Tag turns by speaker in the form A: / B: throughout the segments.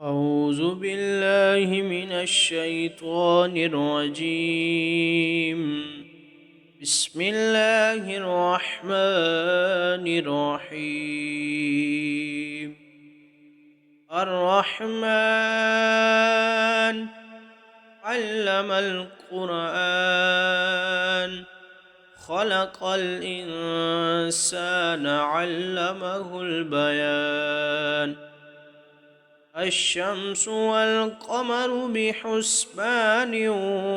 A: أعوذ بالله من الشيطان الرجيم. بسم الله الرحمن الرحيم. الرحمن علم القرآن، خلق الإنسان علمه البيان. الشمس والقمر بحسبان،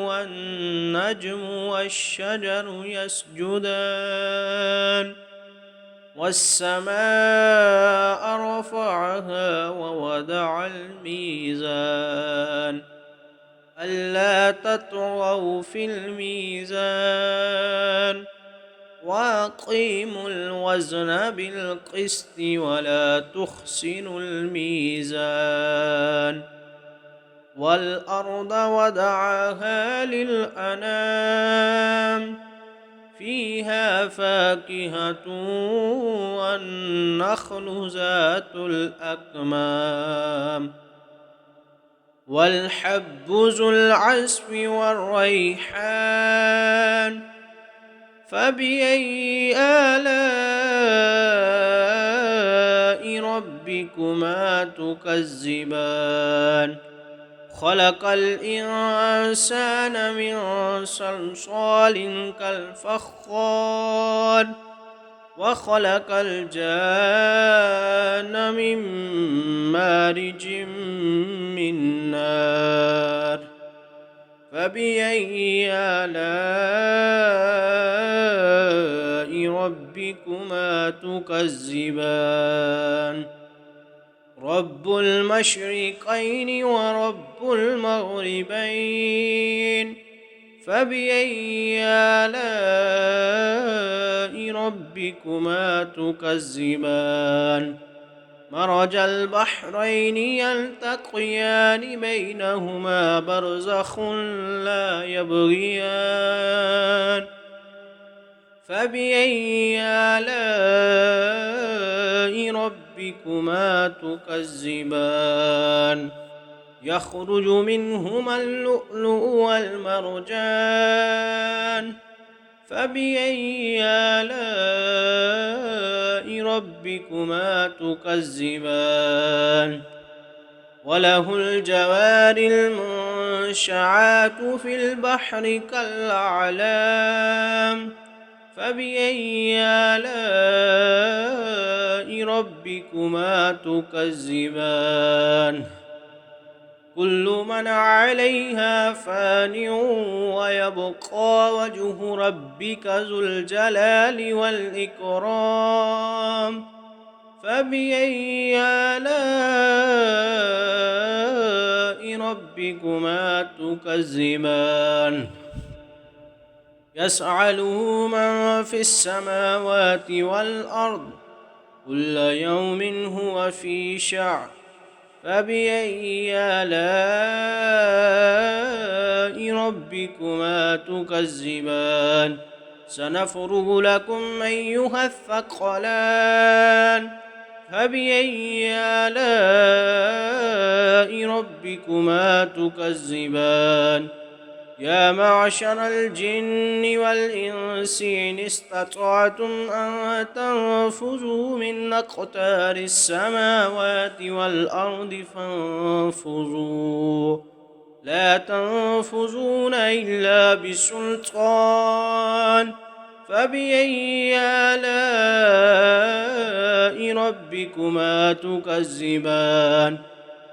A: والنجم والشجر يسجدان. والسماء رفعها ووضع الميزان، ألا تطغوا في الميزان، وأقيموا الوزن بالقسط ولا تخسروا الميزان. والأرض وضعها للأنام، فيها فاكهة والنخل ذات الأكمام، والحب ذو العصف والريحان. فبأي آلاء ربكما تكذبان؟ خلق الإنسان من صلصال كالفخار، وخلق الجان من مارج من نار. فبأي آلاء ربكما تكذبان؟ رب المشرقين ورب المغربين. فبأي آلاء ربكما تكذبان؟ مرج البحرين يلتقيان، بينهما برزخ لا يبغيان. فبأي آلاء ربكما تكذبان؟ يخرج منهما اللؤلؤ والمرجان. فبأي آلاء ربكما تكذبان؟ وله الجوار المنشآت في البحر كالأعلام. فبأي آلاء ربكما تكذبان؟ كل من عليها فان، ويبقى وجه ربك ذو الجلال والإكرام. فبأي آلاء ربكما تكذبان؟ يسأله من في السماوات والأرض، كل يوم هو في شأن. فبأي آلاء ربكما تكذبان؟ سنفرغ لكم أيها الثقلان. فبأي آلاء ربكما تكذبان؟ يا معشر الجن والإنس إن استطعتم أن تنفذوا من أقطار السماوات والأرض فانفذوا، لا تنفذون إلا بسلطان. فبأي آلاء ربكما تكذبان؟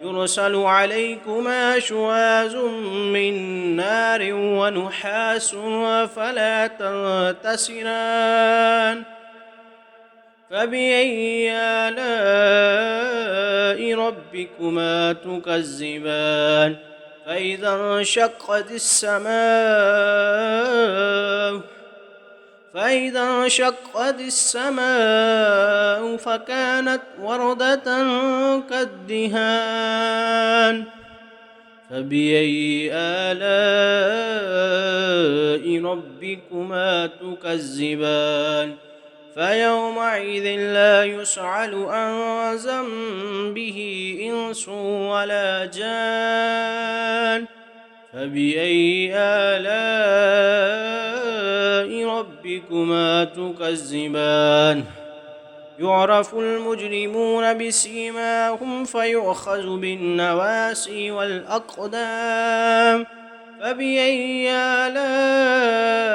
A: يرسل عليكما شواظ من نار ونحاس فلا تنتصران. فبأي آلاء ربكما تكذبان؟ فإذا انشقت السماء فكانت وردة كالدهان. فبأي آلاء ربكما تكذبان؟ فيومئذ لا يسأل عن ذنبه إنس ولا جان فبأي آلاء ربكما تكذبان يعرف المجرمون بسيماهم فيؤخذ بالنواسي والأقدام فبأي آلاء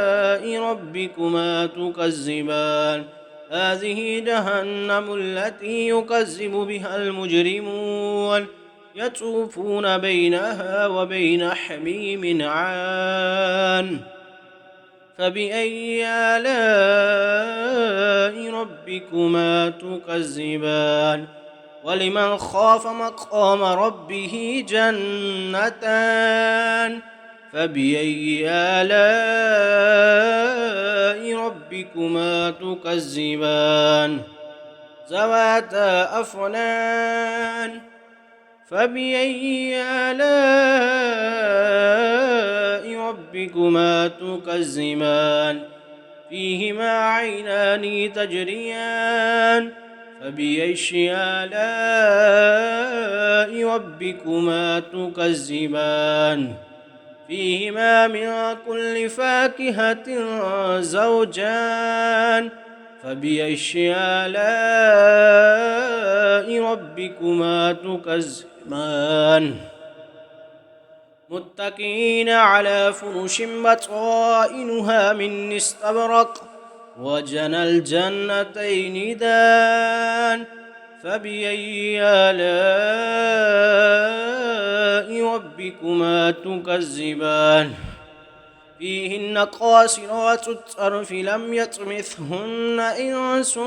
A: ربكما تكذبان هذه جهنم التي يكذب بها المجرمون يطوفون بينها وبين حميم عان فبأي آلاء ربكما تكذبان ولمن خاف مقام ربه جنتان فبأي آلاء ربكما تكذبان ذواتا أفنان فبأي آلاء ربكما تكذبان فيهما عينان تجريان فبأي آلاء ربكما تكذبان فيهما من كل فاكهة زوجان فبأي آلاء ربكما تكذبان متكئين على فرش بطائنها من استبرق وجنى الجنتين دان فبأي آلاء ربكما تكذبان فيهن قاصرات الطرف لم يطمثهن إنس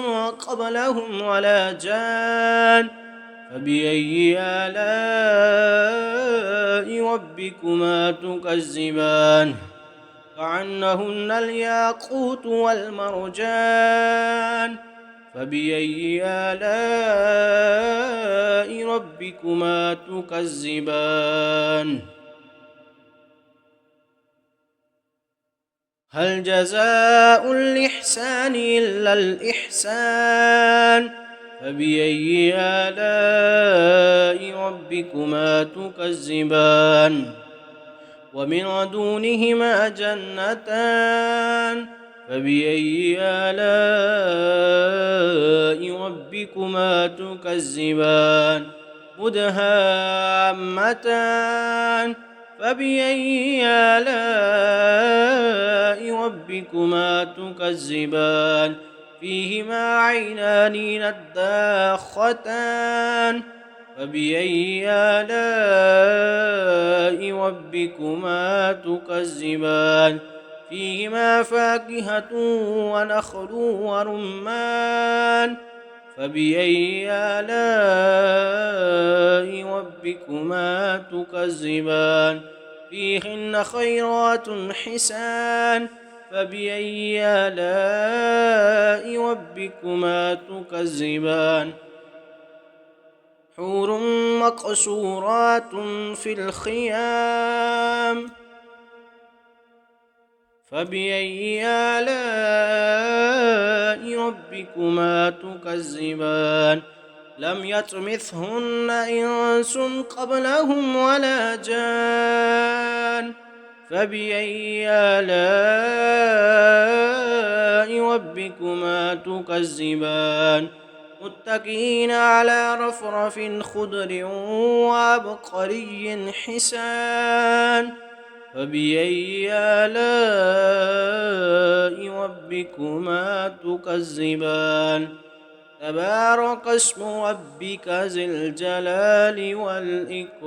A: قبلهم ولا جان فبأي آلاء ربكما تكذبان كأنهن الياقوت والمرجان فبأي آلاء ربكما تكذبان هل جزاء الإحسان إلا الإحسان فبأي آلاء ربكما تكذبان ومن دونهما جنتان فبأي آلاء ربكما تكذبان مدهامتان فبأي آلاء ربكما تكذبان فيهما عينان نضاختان فبأي آلاء ربكما تكذبان فيهما فاكهة ونخل ورمان فبأي آلاء ربكما تكذبان فيهن خيرات حسان فبأي آلاء ربكما تكذبان حور مقصورات في الخيام فبأي آلاء ربكما تكذبان لم يطمثهن إنس قبلهم ولا جان فبأي آلاء ربكما تكذبان متكئين على رفرف خضر وعبقري حسان فبأي آلاء ربكما تكذبان تبارك اسم ربك ذي الجلال والإكرام.